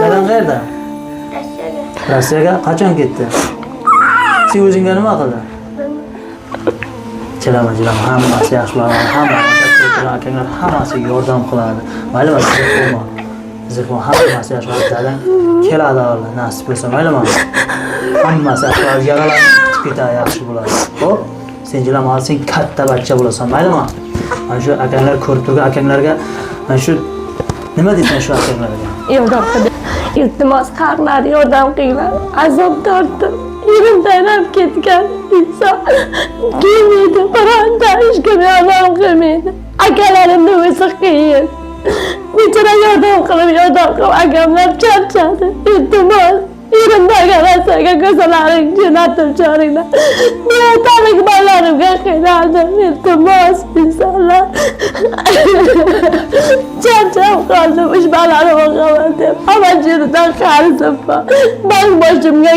Dadam qayerda? Rossiyaga qachon ketdi? Sen o'zingga nima qildi? Chilama, hammasi yaxshi bo'ladi. Akanglar hammasi yordam qiladi. Maylimi, siz Zikron hammasi yaxshi bo'ladi. Dadam keladi Alloh nasib bo'lsa, maylimi? Hammasi yaxshi bo'ladi. Yaralar ketadi, yaxshi bo'ladi. Xo'p? Sen jilama, sen katta bachcha bo'lasan, maylimi? Mana shu akanglar ko'rib turgan akanglarga mana shu nima deysan shu akanglarga? Yordam qildi. İltimos qilinglar, yordam qilinglar. Azob tortdim. Yerim tayrab ketgan inson kelmaydi, bironta ishga yordam qilmaydi. Akalarimni o'zi qiyin. Bechora yordam qilib, akamlar charchadi. Iltimos, yerimdagi narsaga ko'zalaring jo'natib choringlar. Niyatalik bolalarimga qiynaldim. Iltimos, insonlar. Charchab qoldim, ish balarim qilaman deb. Hamma jeridan qarzim bor. Boshimga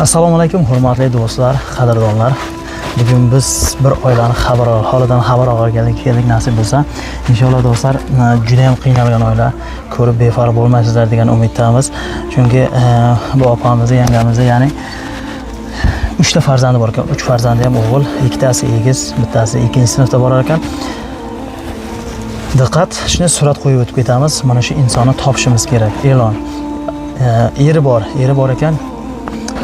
Assalomu alaykum hurmatli do'stlar, qadrdonlar. Bugun biz bir oilani holidan xabar olganlik nasib bo'lsa, inshaalloh do'stlar, juda ham qiynalgan oila ko'rib befarq bo'lmaysizlar degan umiddamiz. Chunki bu opamizni, yangamizni, ya'ni 3 ta farzandi bor ekan. 3 farzandi ham o'g'il, ikkitasi egiz, bittasi 2-sinfda borar ekan. Diqqat, shuni surat qo'yib o'tib ketamiz. Mana shu insonni topishimiz kerak. E'lon. Eri bor ekan.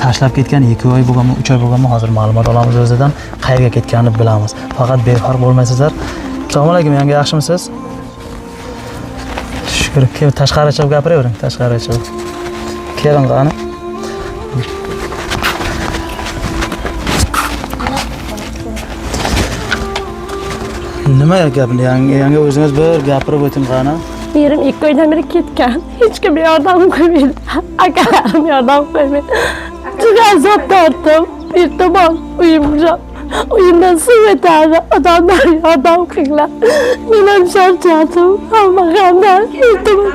Tashlab ketgan 2 oy bo'lganmi, 3 oy bo'lganmi, hozir ma'lumot olamiz o'zidan, qayerga ketganini bilamiz. Faqat befarq bo'lmaysizlar. Assalomu alaykum, yangi yaxshimisiz? Shukr, kel tashqari chiqib gapiravering, tashqari chiqib. Keling qani. Nima gapni yangi o'zingiz bir gapirib o'ting qani. Yerim 2 oydan beri ketgan. Hech kim yordam qilmaydi. Akalarim yordam qilmaydi. Juda azob tortdim. Iltimos, uyimdan suv o'tadi. Odamlar yordam qilinglar. Men ham charchadim. Hamma qanday. Iltimos,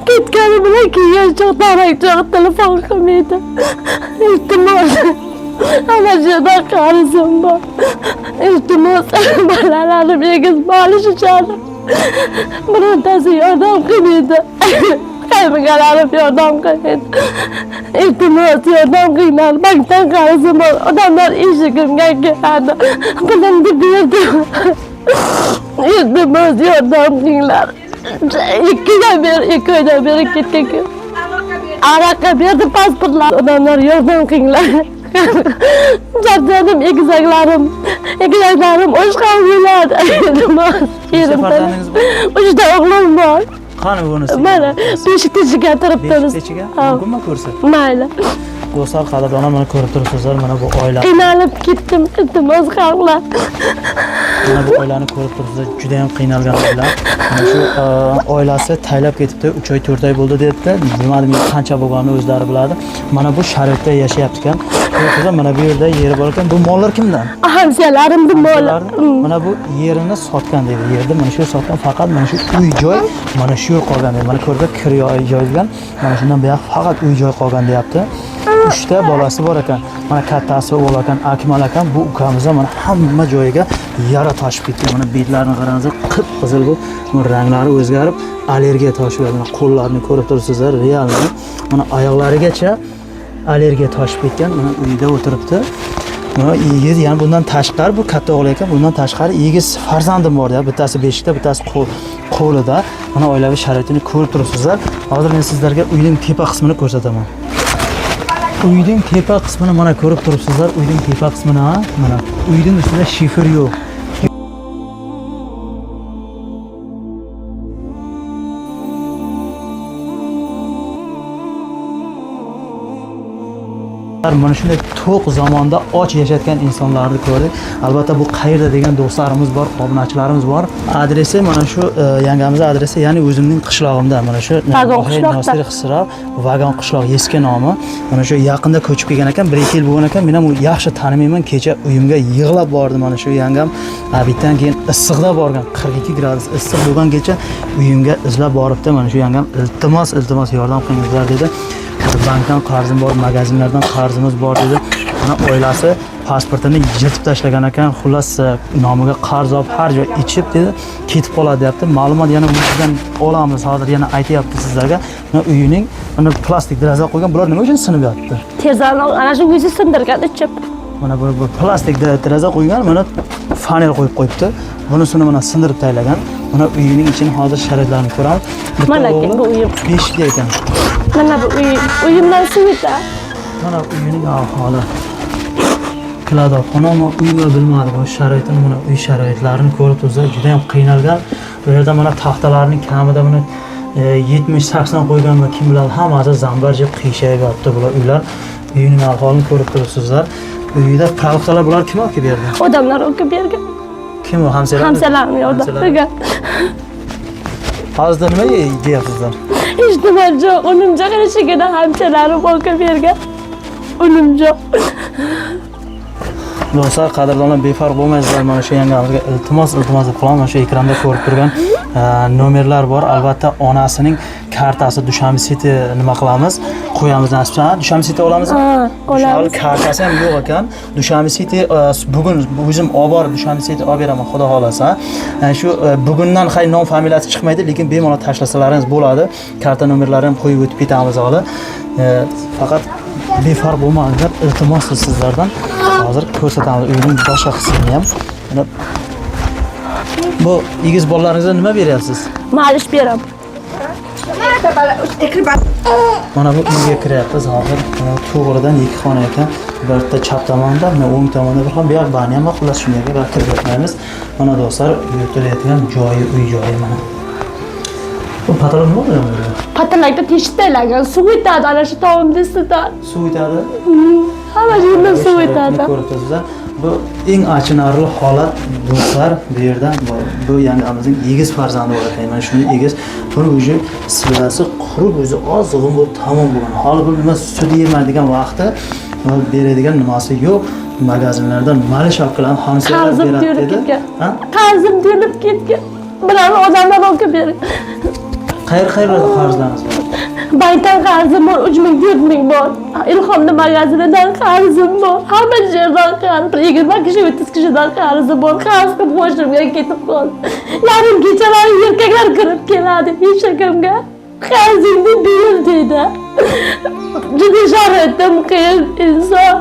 ketgani bilan keyin darak telefon qilmaydi. Iltimos, hamma joyda qarzim bor. Iltimos, bolalarim egiz bo'lishadi. Birontasi yordam qilmaydi. Qayg'alarim yordam qilmaydi. Iltimos, yordam qilinglar. Bankdan qarzim bor. Odamlar eshigimga keladi. Pulimni berdim. Iltimos, yordam qilinglar. 2 oydan beri ketgan. Araqa berdi pasportlar. Odamlar yordam qilinglar. Charchadim, egizaklarim o'shqan bo'ladi. Yerimdan 3 ta o'g'lim bor. Qani bunisi? Mana beshiktachiga turibmiz. Beshiktachiga? Mumkinmi ko'rsa? Mayli. Do'stlar, qadrdonlar, mana ko'rib turibsizlar, mana bu oila. Qiynalib ketdim, iltimos qilinglar. Mana bu oilani ko'rib turibsizlar, juda ham qiynalgan oila. Mana shu oilasi taylab ketibdi, 3 oy 4 oy bo'ldi debdi. Bilmadim qancha bo'lganini o'zlari biladi. Mana bu sharoitda yashayapti ekan. Ko'ribsizlar, mana bu yerda yeri bor ekan. Bu mollar kimdan? Hamshalarimni mollar. Mana bu yerini sotgan deydi. Yerda mana shu sotgan, faqat mana shu uy-joy mana shu yer qolgan deydi. Mana ko'rda kir joygan. Mana shundan buyoq faqat uy-joy qolgan deyapti. 3 ta bolasi bor ekan. Mana kattasi o'g'il ekan, Akmal ekan. Bu ukamiz mana hamma joyiga yara toshib ketgan. Mana betlarini qarangizlar, qip-qizil bu. Mana ranglari o'zgarib, allergiya toshib ketgan. Qo'llarini ko'rib turibsizlar, real. Mana oyoqlarigacha allergiya toshib ketgan. Mana uyda o'tiribdi. Mana egiz, ya'ni bundan tashqari bu katta o'g'il ekan. Bundan tashqari egiz farzandim bor ya. Bittasi beshikda, bittasi qo'lida. Mana oilaviy sharoitini ko'rib turibsizlar. Hozir men sizlarga uyning tepa qismini ko'rsataman. Uyning tepa qismini mana ko'rib turibsizlar. Uyning tepa qismini mana. Uyning ustida shifr yo'q. Mana shunday to'q zamonda och yashayotgan insonlarni ko'rdik. Albatta bu qayerda degan do'stlarimiz bor, obunachilarimiz bor. Adresi mana shu yangamizning adresi, ya'ni o'zimning qishlog'imda. Mana shu Nosir Xisro Vagon qishloq eski nomi. Mana shu yaqinda ko'chib kelgan ekan, 1-2 yil bo'lgan ekan. Men ham yaxshi tanimayman. Kecha uyimga yig'lab bordi mana shu yangam. Abitdan keyin issiqda borgan, 42 gradus issiq bo'lgan kecha uyimga izlab boribdi. Mana shu yangam iltimos yordam qilingizlar dedi. Bankdan qarzim bor, magazinlardan qarzimiz bor dedi. Mana oilasi pasportini yirtib tashlagan ekan. Xullas nomiga qarz olib har joy ichib dedi, ketib qoladi deyapti. Ma'lumot yana o'zimizdan olamiz, hozir yana aytyapti sizlarga. Mana uyining mana plastik deraza qo'ygan. Bular nima uchun sinib yotdi? Tezdan ana shu o'zi sindirgan ichib. Mana bu plastik deraza qo'ygan, mana fanel qo'yib qo'yibdi. Bunisini mana sindirib taylagan. Mana uyining ichini hozir sharoitlarini ko'ramiz. Mana bu uyim. Beshikda ekan. Mana bu uyimdan suvita. Mana uyining ahvoli. Qiladi. Xonam uyni bilmadi. Bu sharoitini, mana uy sharoitlarini ko'rib tursa, juda ham qiynalgan. Bu yerda mana taxtalarning kamida buni 70-80 qo'ygan va kim biladi, hammasi zambarjib qiyshayib yotdi bular uylar. Uyining ahvolini ko'rib turibsizlar. Uyda pravxtalar bular kim olib berdi? Odamlar olib bergan. Kim u? Hamsalar? Hamsalarni yordam bergan. Hozir nima deyapsizlar? Hech nima yo'q. Unimjoq ishigida hamsalarim olib bergan. Unimjoq. Do'stlar, qadrdonlar, befarq bo'lmaysizlar. Mana shu yangamizga iltimos qilamiz. Mana shu ekranda ko'rib turgan nomerlar bor. Albatta onasining kartasi Dushanbe City nima qilamiz? Qo'yamiz nasibsan. Dushanbe City olamiz. Olamiz. Kartasi ham yo'q ekan. Dushanbe City bugun o'zim olib borib Dushanbe City olib beraman, xudo xolasa. Shu bugundan hay nom familiyasi chiqmaydi, lekin bemalol tashlasalaringiz bo'ladi. Karta nomerlarini ham qo'yib o'tib ketamiz hozir. Faqat befarq bo'lmanglar, iltimos sizlardan. Hozir ko'rsatamiz uyning boshqa qismini ham. Bu egiz bolalaringizga nima beryapsiz? Maalish beraman. Mana bu uyga kiryapmiz hozir. To'g'ridan 2 xona ekan. Birta chap tomonda, mana o'ng tomonda bir xona, bu yoq bani ham xullas shunga kirib o'tmaymiz. Mana do'stlar, o'tirayotgan joyi, uy joyi mana. Bu patron nima bo'ladi? Patalakda teshitaylagan, suv o'tadi, ana shu tomimda istidan. Suv o'tadi? Hamma yerda suv o'tadi. Ko'rib turibsizlar. Bu eng achinarli holat do'stlar, bu yerda bu yangamizning egiz farzandi bor ekan. Mana shuni egiz, buni o'zi silasi qurib, o'zi ozg'in bo'lib tamom bo'lgan. Hali bu nima sut yemaydigan vaqti beradigan nimasi yo'q. Magazinlardan malish olib hamsalar beradi dedi. Qarzim to'lib ketgan. Bilan odamlar olib bergan. Qayerlarda qarzlarimiz bor? Bankdan qarzim bor, 3 ming bor. Ilhomni magazinidan qarzim bor. Hamma yerdan qarz, 20 kishi, 30 kishidan qarzim bor. Qarz qilib qo'shimga ketib qoldi. Yarim kechalari erkaklar kirib keladi hech kimga. Qarzingni ber deydi. Juda sharoitim qiyin inson.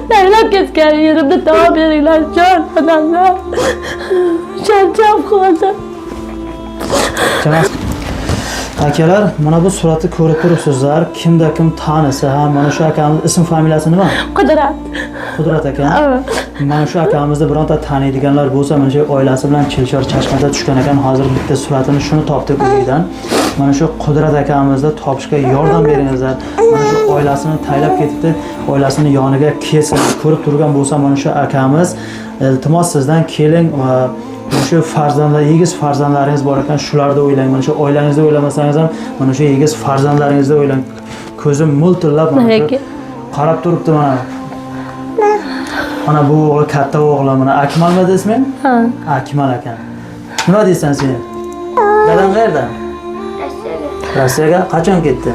Taylab ketgan yerimda davom beringlar, jon odamlar. Charchab qoldim. Akalar, mana bu suratni ko'rib turibsizlar. Kimda kim tanisa, mana shu akamiz ism familiyasi nima? Qudrat. Qudrat aka. Mana shu akamizni bironta taniydiganlar bo'lsa, mana shu oilasi bilan Chilchor Chashmada tushgan ekan. Hozir bitta suratini shuni topdik uydan. Mana shu Qudrat akamizni topishga yordam beringizlar. Mana shu oilasini taylab ketibdi. Oilasini yoniga kelsin. Ko'rib turgan bo'lsa, mana shu akamiz iltimos sizdan keling va shu farzandlar, egiz farzandlaringiz bor ekan, shularda o'ylang. Mana shu oilangizni o'ylamasangiz ham, mana shu egiz farzandlaringizni o'ylang. Ko'zim mo'ltillab mana shu qarab turibdi mana. Mana bu o'g'li katta o'g'li, mana Akmalmi isming? Ha. Akmal ekan. Nima deysan sen? Dadam qayerda? Rossiyaga. Rossiyaga qachon ketdi?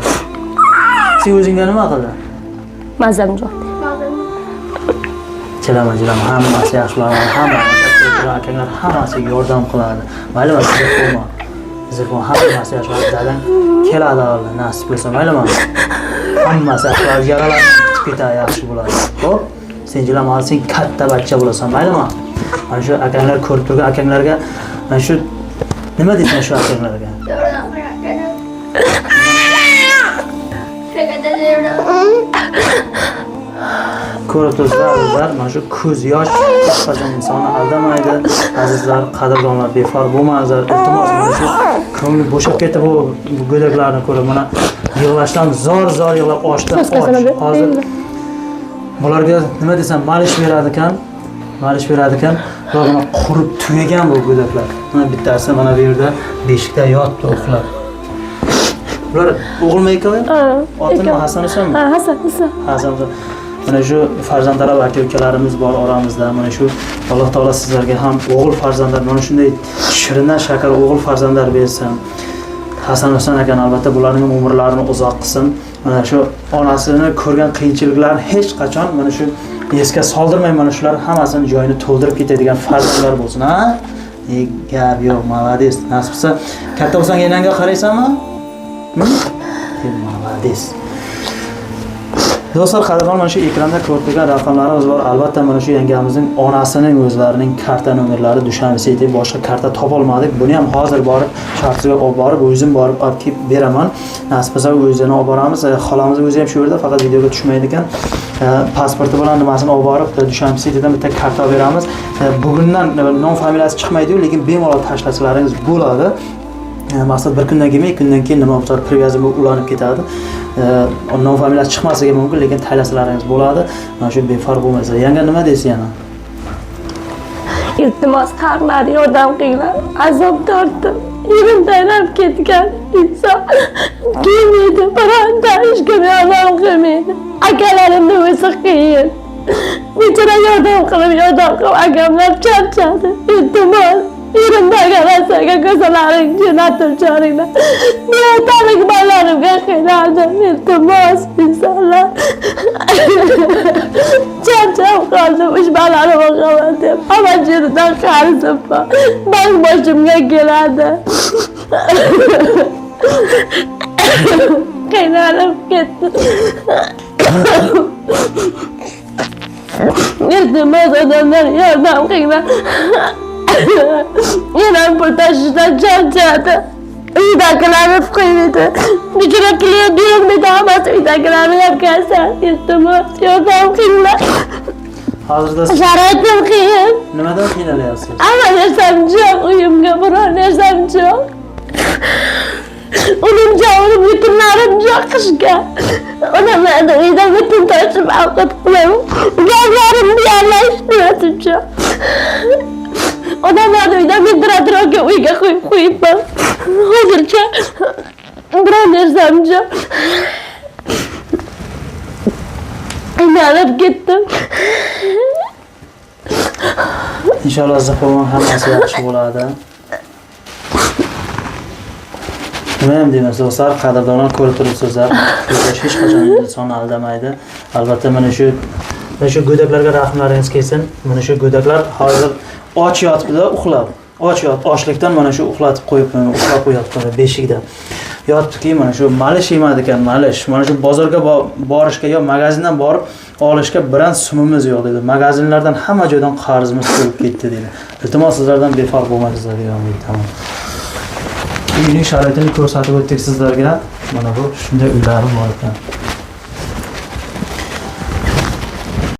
Sen o'zingga nima qildi? Mazam yo'q. Chilama, hammasi yaxshi bo'ladi, hammasi. Akalar hammasi yordam qiladi. Maylimi, sizga qo'yma. Hammasi yaxshi bo'ladi. Dadang keladi Allah nasib bo'lsa, maylimi? Hammasi yaxshi bo'ladi. Yaralar bitib ketadi, yaxshi bo'ladi. Xo'p? Sen jilam sen katta bachcha bo'lasan, maylimi? Mana shu akalar ko'rib turgan akalarga mana shu nima deysan shu akalarga? Ko'rib turibsizlar, mana shu ko'z yosh hech qachon insonni aldamaydi. Azizlar, qadrdonlar, befarq bo'lmangizlar. Iltimos, mana shu ko'ngli bo'shab ketdi bu go'daklarni ko'rib, mana yig'lashdan zor yig'lab ochdi. Hozir bularga nima desam, malish berar ekan. Malish berar ekan. Bular mana qurib tugagan bu go'daklar. Mana bittasi mana bu yerda beshikda yotdi uxlab. Bular o'g'ilmi ekan? Otini Hasan ekanmi? Ha, Hasan. Hasan. Mana shu farzandlar va aka-ukalarimiz bor oramizda. Mana shu Alloh taolo sizlarga ham o'g'il farzandlar, mana shunday shirindan shakar o'g'il farzandlar bersin. Hasan Husan ekan albatta bularning umrlarini uzoq qilsin. Mana shu onasini ko'rgan qiyinchiliklarni hech qachon mana shu esga soldirmay, mana shular hammasini joyini to'ldirib ketadigan farzandlar bo'lsin, ha? Gap yo'q, молодец. Nasib bo'lsa, katta bo'lsang enangga qaraysanmi? Молодец. Do'stlar, qadrdon, mana shu ekranda ko'rib turgan raqamlarimiz bor. Albatta mana shu yangamizning onasining o'zlarining karta nomerlari Dushanbe saytida boshqa karta topolmadik. Buni ham hozir borib shartga olib borib, o'zim borib olib kelib beraman. Nasib bo'lsa o'zini olib boramiz. Xolamiz o'zi ham shu yerda, faqat videoga tushmaydi ekan. Pasporti bilan nimasini olib borib Dushanbe saytidan bitta karta beramiz. Bugundan nom familiyasi chiqmaydi-yu, lekin bemalol tashlasalaringiz bo'ladi. Maqsad bir kundan keyin, kundan keyin nima bo'lsa привязка ulanib ketadi. Nom familiyasi chiqmasligi mumkin, lekin taylasalaringiz bo'ladi. Mana shu befarq bo'lmaysiz. Yanga nima deysiz yana? Iltimos qilinglar, yordam qilinglar. Azob tortdim. Yerim taynab ketgan inson kelmaydi, bironta ishga yordam qilmaydi. Akalarimni o'zi qiyin. Bechora yordam qilib, akamlar charchadi. Iltimos yerimdagi narsaga ko'zalaring jo'natib joringlar. Niyatalik bolarimga qiynaldim. Iltimos insonlar. Charchab qoldim, uch balarim o'qaman deb. Hamma jeridan qarzim bor. Boshimga keladi. Qiynalib ketdim. Iltimos odamlar yordam qilinglar. Yana pul tashishdan charchadi. Uydagilarni qo'ymaydi. Nechun qilyapti bermaydi, hammasi uydagilarni ham kasal. Iltimos yordam qilinglar. Hozirda Sharoitim qiyin. nimadan qiynalyapsiz? Hamma narsam yo'q, uyimga biror narsam yo'q. Unimcha kunlarim yo'q qishga. Onamlarni uyda butun tashib ovqat qilaman. Gaplarimni yarlashtirib uchun. Odamlarni uyda men turatroqqa uyga qo'yibman. Hozircha biror narsam yo'q. Qiynalib ketdim. Inshaalloh zaxomon hammasi yaxshi bo'ladi. Nima ham deymiz do'stlar, qadrdonlar ko'rib turibsizlar. Hech qachon insonni aldamaydi. Albatta mana shu go'daklarga rahmlaringiz kelsin. Mana shu go'daklar hozir och yotibdi, uxlab. Ochlikdan mana shu uxlatib qo'yibdi beshikda. Yotibdi, mana shu malish yemadi ekan, malish. Mana shu bozorga borishga yo magazindan borib olishga biran sumimiz yo'q dedi. Magazinlardan hamma joydan qarzimiz to'lib ketdi dedi. Iltimos sizlardan befarq bo'lmaysizlar degan umiddaman. Uyning sharoitini ko'rsatib o'tdik sizlarga. Mana bu shunday uylarim bor ekan.